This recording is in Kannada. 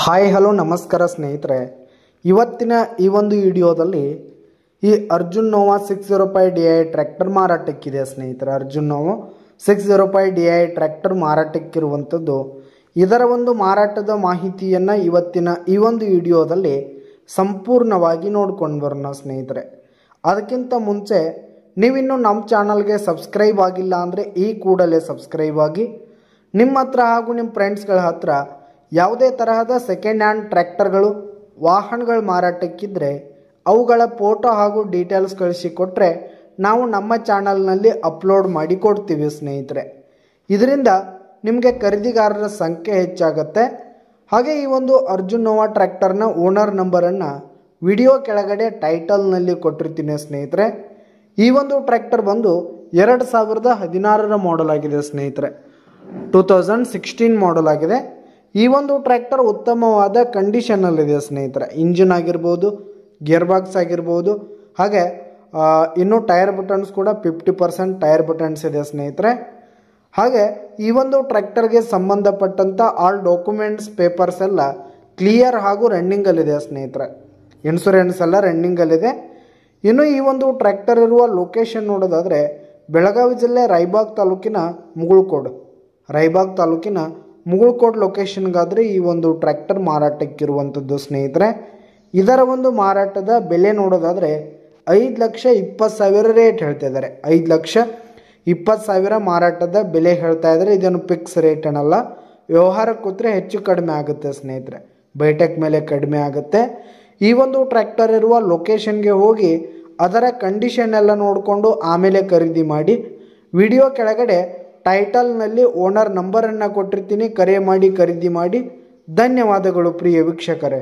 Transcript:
ಹಾಯ್ ಹಲೋ ನಮಸ್ಕಾರ ಸ್ನೇಹಿತರೆ, ಇವತ್ತಿನ ಈ ಒಂದು ವಿಡಿಯೋದಲ್ಲಿ ಈ ಅರ್ಜುನ್ ನೋವಾ 605 DI ಟ್ರ್ಯಾಕ್ಟರ್ ಮಾರಾಟಕ್ಕಿದೆ ಸ್ನೇಹಿತರೆ. ಅರ್ಜುನ್ ನೋವಾ 605 DI ಟ್ರ್ಯಾಕ್ಟರ್ ಮಾರಾಟಕ್ಕಿರುವಂಥದ್ದು. ಇದರ ಒಂದು ಮಾರಾಟದ ಮಾಹಿತಿಯನ್ನು ಇವತ್ತಿನ ಈ ಒಂದು ವಿಡಿಯೋದಲ್ಲಿ ಸಂಪೂರ್ಣವಾಗಿ ನೋಡ್ಕೊಂಡು ಬರೋಣ ಸ್ನೇಹಿತರೆ. ಅದಕ್ಕಿಂತ ಮುಂಚೆ ನೀವಿನ್ನೂ ನಮ್ಮ ಚಾನಲ್ಗೆ ಸಬ್ಸ್ಕ್ರೈಬ್ ಆಗಿಲ್ಲ ಅಂದರೆ ಈ ಕೂಡಲೇ ಸಬ್ಸ್ಕ್ರೈಬ್ ಆಗಿ, ನಿಮ್ಮ ಹತ್ರ ಹಾಗೂ ನಿಮ್ಮ ಫ್ರೆಂಡ್ಸ್ಗಳ ಹತ್ರ ಯಾವುದೇ ತರಹದ ಸೆಕೆಂಡ್ ಹ್ಯಾಂಡ್ ಟ್ರ್ಯಾಕ್ಟರ್ಗಳು ವಾಹನಗಳು ಮಾರಾಟಕ್ಕಿದ್ದರೆ ಅವುಗಳ ಫೋಟೋ ಹಾಗೂ ಡೀಟೇಲ್ಸ್ ಕಳಿಸಿಕೊಟ್ರೆ ನಾವು ನಮ್ಮ ಚಾನಲ್ನಲ್ಲಿ ಅಪ್ಲೋಡ್ ಮಾಡಿ ಕೊಡ್ತೀವಿ ಸ್ನೇಹಿತರೆ. ಇದರಿಂದ ನಿಮಗೆ ಖರೀದಿಗಾರರ ಸಂಖ್ಯೆ ಹೆಚ್ಚಾಗುತ್ತೆ. ಹಾಗೆ ಈ ಒಂದು ಅರ್ಜುನ್ ನೋವಾ ಟ್ರ್ಯಾಕ್ಟರ್ನ ಓನರ್ ನಂಬರನ್ನು ವಿಡಿಯೋ ಕೆಳಗಡೆ ಟೈಟಲ್ನಲ್ಲಿ ಕೊಟ್ಟಿರ್ತೀನಿ ಸ್ನೇಹಿತರೆ. ಈ ಒಂದು ಟ್ರ್ಯಾಕ್ಟರ್ ಬಂದು 2016ರ ಮಾಡಲ್ ಆಗಿದೆ ಸ್ನೇಹಿತರೆ. 2016 ಮಾಡಲ್ ಆಗಿದೆ. ಈ ಒಂದು ಟ್ರ್ಯಾಕ್ಟರ್ ಉತ್ತಮವಾದ ಕಂಡೀಷನಲ್ಲಿದೆ ಸ್ನೇಹಿತರೆ. ಇಂಜಿನ್ ಆಗಿರ್ಬೋದು, ಗೇರ್ ಬಾಕ್ಸ್ ಆಗಿರ್ಬೋದು, ಹಾಗೆ ಇನ್ನೂ ಟೈರ್ ಬಟನ್ಸ್ ಕೂಡ 50% ಟೈರ್ ಬಟನ್ಸ್ ಇದೆ ಸ್ನೇಹಿತರೆ. ಹಾಗೆ ಈ ಒಂದು ಟ್ರ್ಯಾಕ್ಟರ್ಗೆ ಸಂಬಂಧಪಟ್ಟಂಥ ಆಲ್ ಡಾಕ್ಯುಮೆಂಟ್ಸ್ ಪೇಪರ್ಸ್ ಎಲ್ಲ ಕ್ಲಿಯರ್ ಹಾಗೂ ರನ್ನಿಂಗಲ್ಲಿದೆ ಸ್ನೇಹಿತರೆ. ಇನ್ಶೂರೆನ್ಸ್ ಎಲ್ಲ ರನ್ನಿಂಗಲ್ಲಿದೆ. ಇನ್ನು ಈ ಒಂದು ಟ್ರ್ಯಾಕ್ಟರ್ ಇರುವ ಲೊಕೇಶನ್ ನೋಡೋದಾದರೆ ಬೆಳಗಾವಿ ಜಿಲ್ಲೆ ರಾಯಬಾಗ್ ತಾಲೂಕಿನ ಮುಗುಳ್ಕೋಡ್ ಲೊಕೇಶನ್ಗಾದರೆ ಈ ಒಂದು ಟ್ರ್ಯಾಕ್ಟರ್ ಮಾರಾಟಕ್ಕಿರುವಂಥದ್ದು ಸ್ನೇಹಿತರೆ. ಇದರ ಒಂದು ಮಾರಾಟದ ಬೆಲೆ ನೋಡೋದಾದರೆ 5,20,000 ರೇಟ್ ಹೇಳ್ತಾ ಇದ್ದಾರೆ. 5,20,000 ಮಾರಾಟದ ಬೆಲೆ ಹೇಳ್ತಾ ಇದ್ದಾರೆ. ಇದನ್ನು ಫಿಕ್ಸ್ ರೇಟ್ ಏನಲ್ಲ, ವ್ಯವಹಾರಕ್ಕೆ ಕೂತ್ರೆ ಹೆಚ್ಚು ಕಡಿಮೆ ಆಗುತ್ತೆ ಸ್ನೇಹಿತರೆ. ಬೈಟೆಕ್ ಮೇಲೆ ಕಡಿಮೆ ಆಗುತ್ತೆ. ಈ ಒಂದು ಟ್ರ್ಯಾಕ್ಟರ್ ಇರುವ ಲೊಕೇಶನ್ಗೆ ಹೋಗಿ ಅದರ ಕಂಡೀಷನ್ ಎಲ್ಲ ನೋಡಿಕೊಂಡು ಆಮೇಲೆ ಖರೀದಿ ಮಾಡಿ. ವಿಡಿಯೋ ಕೆಳಗಡೆ ಟೈಟಲ್ನಲ್ಲಿ ಓನರ್ ನಂಬರನ್ನು ಕೊಟ್ಟಿರ್ತೀನಿ, ಕರೆ ಮಾಡಿ ಖರೀದಿ ಮಾಡಿ. ಧನ್ಯವಾದಗಳು ಪ್ರಿಯ ವೀಕ್ಷಕರೇ.